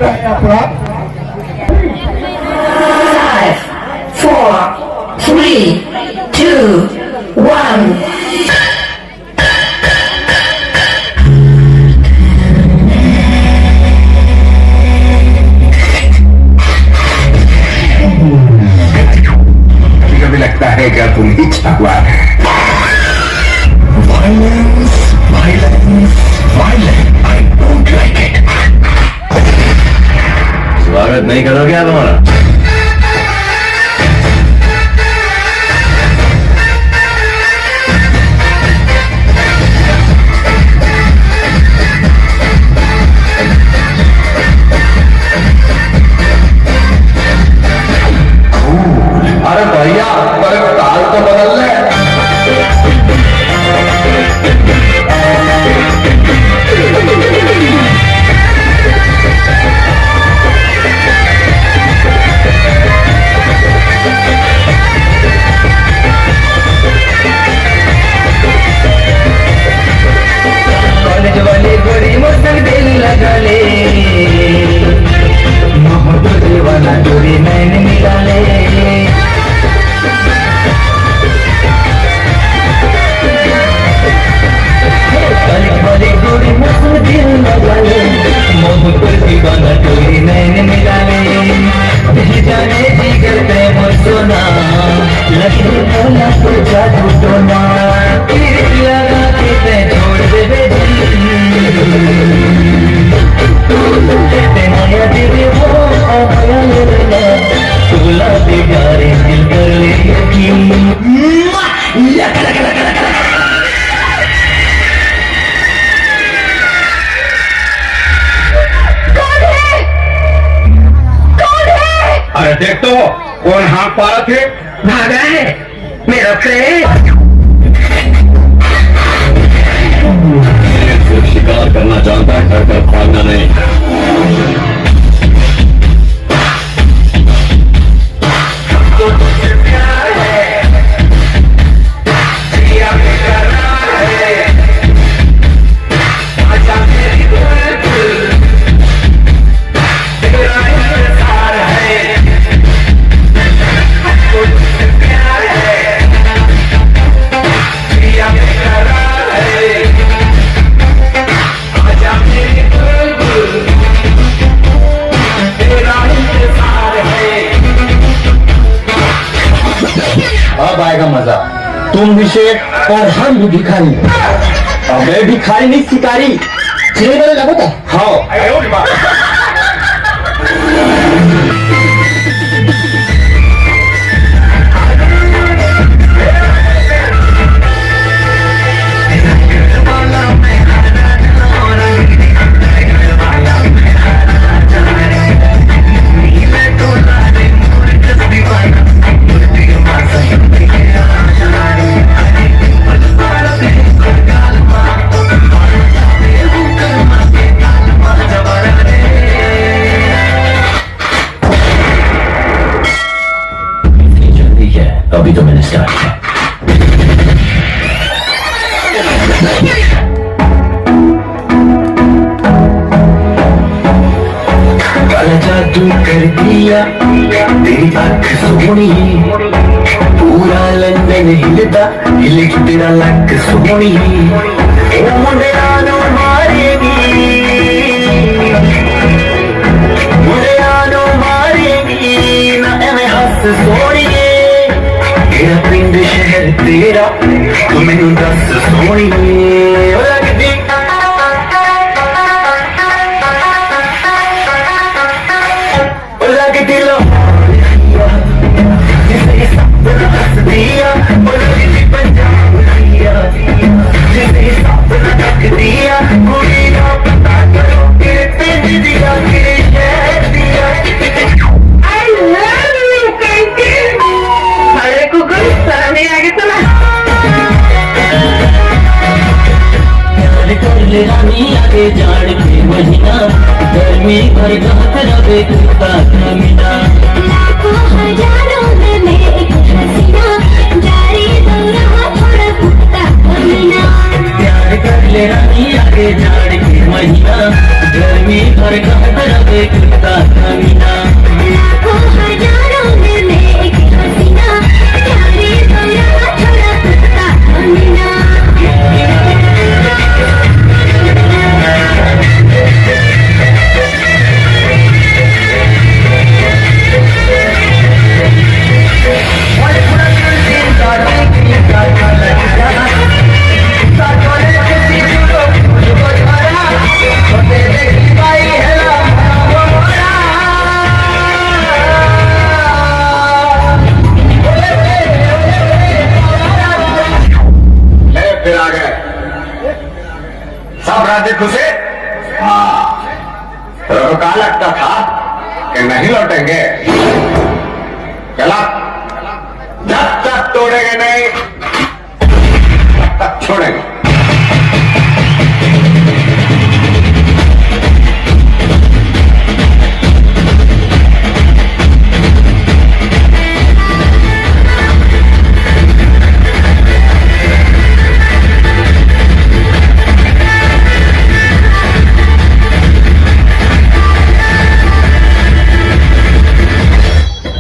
है आपला 5, 4, 3, 2, 1. कभी लगता है क्या तुम ही छावा है violence violence violence I don't like it स्वागत नहीं करोगे आप हमारा अरे भैया पर ताल तो बदल ले कॉलेज वाले गोरी मुझसे दिल लगा ले मोहब्बत दीवाना चोरी मैंने मिला ले कॉलेज वाले गोरी मुझसे दिल लगा ले मोहब्बत दीवाना चोरी मैंने मिला ले दिल जाने जिगर पे मुझसोना लगे बोला तो जादू टोना लगा के ते छोड़ दे बेजी तेनाया तेरे वो आया लेना तुला दे प्यारे दिल कर ले यकीन अरे देख तो कौन हाथ पारा थे भागा है मेरा प्रेम सिर्फ शिकार करना जानता है डर कर भागना नहीं अब आएगा मजा तुम भी शेख और हम भी भिखारी मैं भिखारी नहीं शिकारी चले वाले लगो था हाँ अभी तो मैंने स्टार्ट किया काला जादू कर दिया तेरी आंख सोनी पूरा लंदन हिलदा हिले तेरा लक सोनी ओ मुंडे आनो मारेगी ना एवें हस सोनिए तेरा पिंड शहर तेरा तू मैनू दस सोनिए लगदी लगदी लो दिया पंजाब दिया कुड़ी का पता करो तेरे पिंड दिया तेरे शहर दिया रानी आगे जाड़ के महीना गर्मी भर गात रवे कुत्ता मीना लाखों हजारों में एक हसीना जारी दौरा थोड़ा कुत्ता मीना प्यार कर ले रानी आगे जाड़ के महीना गर्मी भर का देखता कमीना लाखों हजारों में एक हसीना जाने दो यहाँ थोड़ा कुत्ता कमीना फिर आ गए सब राजी खुशे तो कहा लगता था कि नहीं लौटेंगे चला जब तक तोड़ेंगे नहीं तब तक छोड़ेंगे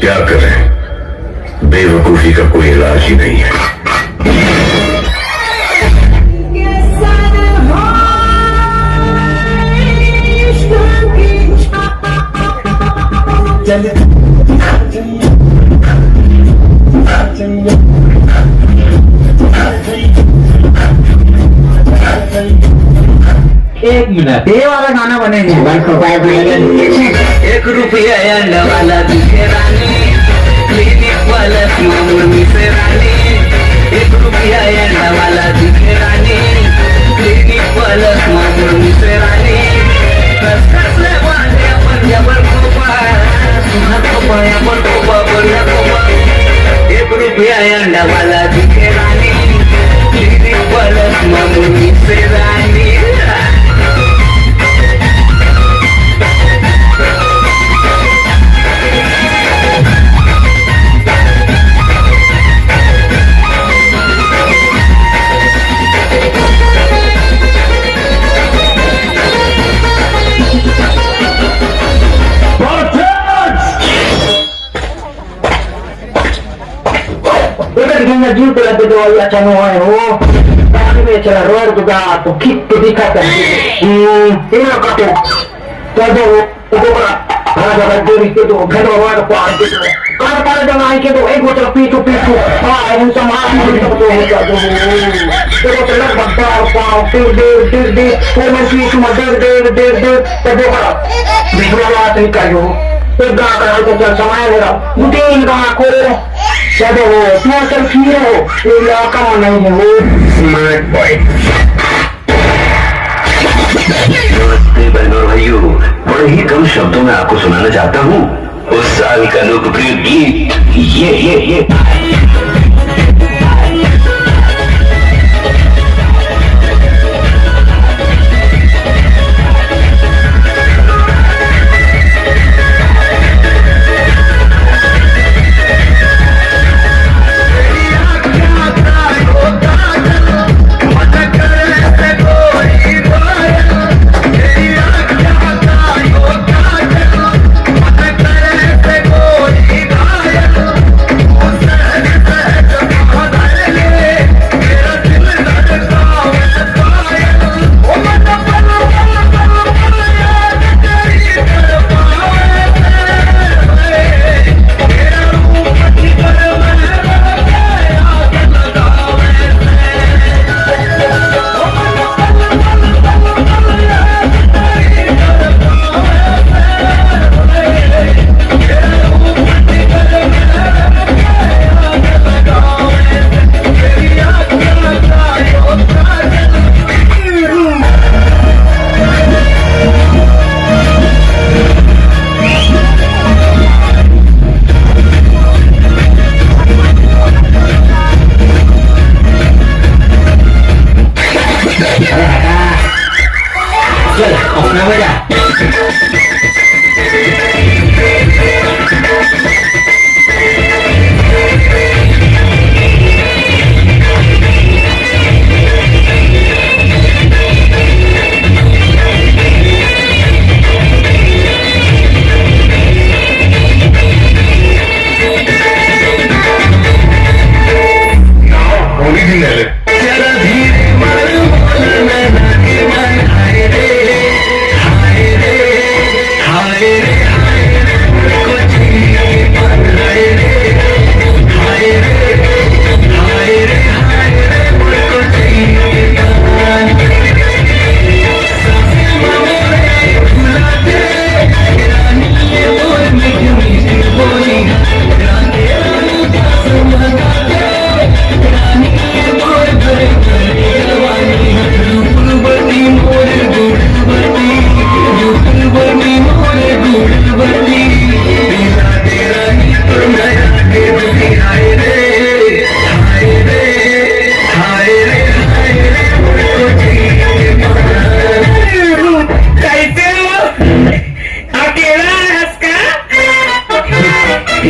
क्या करें बेवकूफी का कोई इलाज ही नहीं है एक मिनट ये वाला गाना बनेंगे एक रुपया अंडा वाला दिखे रानी क्लिनिक वाला मुर्मी से रानी एक रुपया अंडा वाला दिखे रानी क्लिनिक वाला मुर्मी से रानी कस कस ले वाले अपन जबर कोपा सुना कोपा अपन कोपा बोला कोपा एक रुपया अंडा वाला दिखे रानी क्लिनिक वाला मुर्मी से रानी Giù per la teoria c'è noi, oh, invece la roba gato, chi ti dica te? Io ho capito, ada berdiri itu, kalau orang kuat itu, kalau pada jangan itu, ego terpicu, yang sama aku itu betul. Kalau terlalu besar, di, formasi cuma terbuka, di bawah terikayu, tergakar itu sama yang mungkin aku, jadi semua terkira, ini akan menjadi smart boy नमस्ते बहनों और भाइयों बड़े ही कम शब्दों में आपको सुनाना चाहता हूँ उस साल का लोकप्रिय गीत ये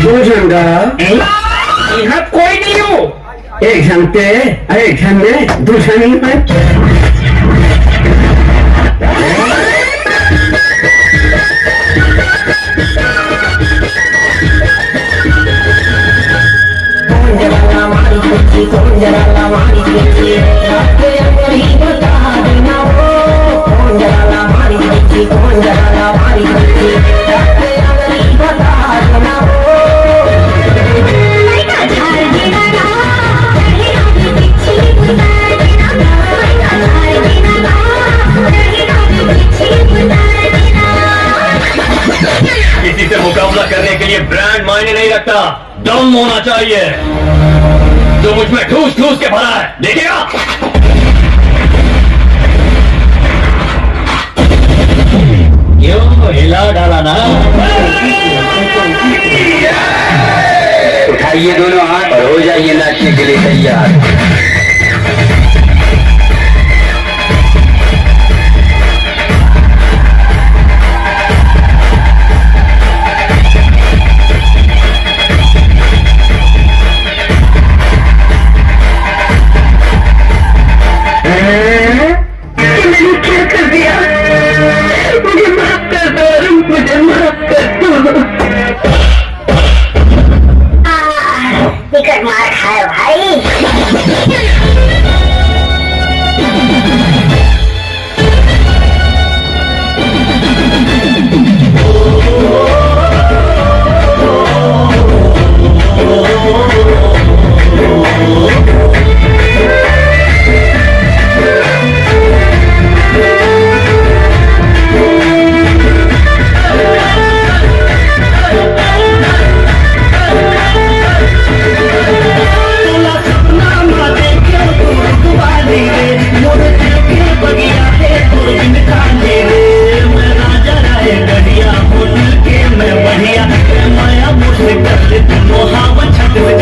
दो झंडा यहाँ कोई नहीं हो। एक झंडे एक झंडे दूसरा नहीं है। किसी से मुकाबला करने के लिए ब्रांड मायने नहीं रखता, दम होना चाहिए। जो मुझ में ठूस ठूस के भरा है, देखिएगा। क्यों हिला डाला ना? उठाइए दोनों हाथ और हो जाइए नाचने के लिए तैयार। मैंने क्या कर दिया? मुझे माफ कर दो, मुझे माफ कर दो। विकट मार खाए भाई। माया मुझसे कर ले, मोहावत छत से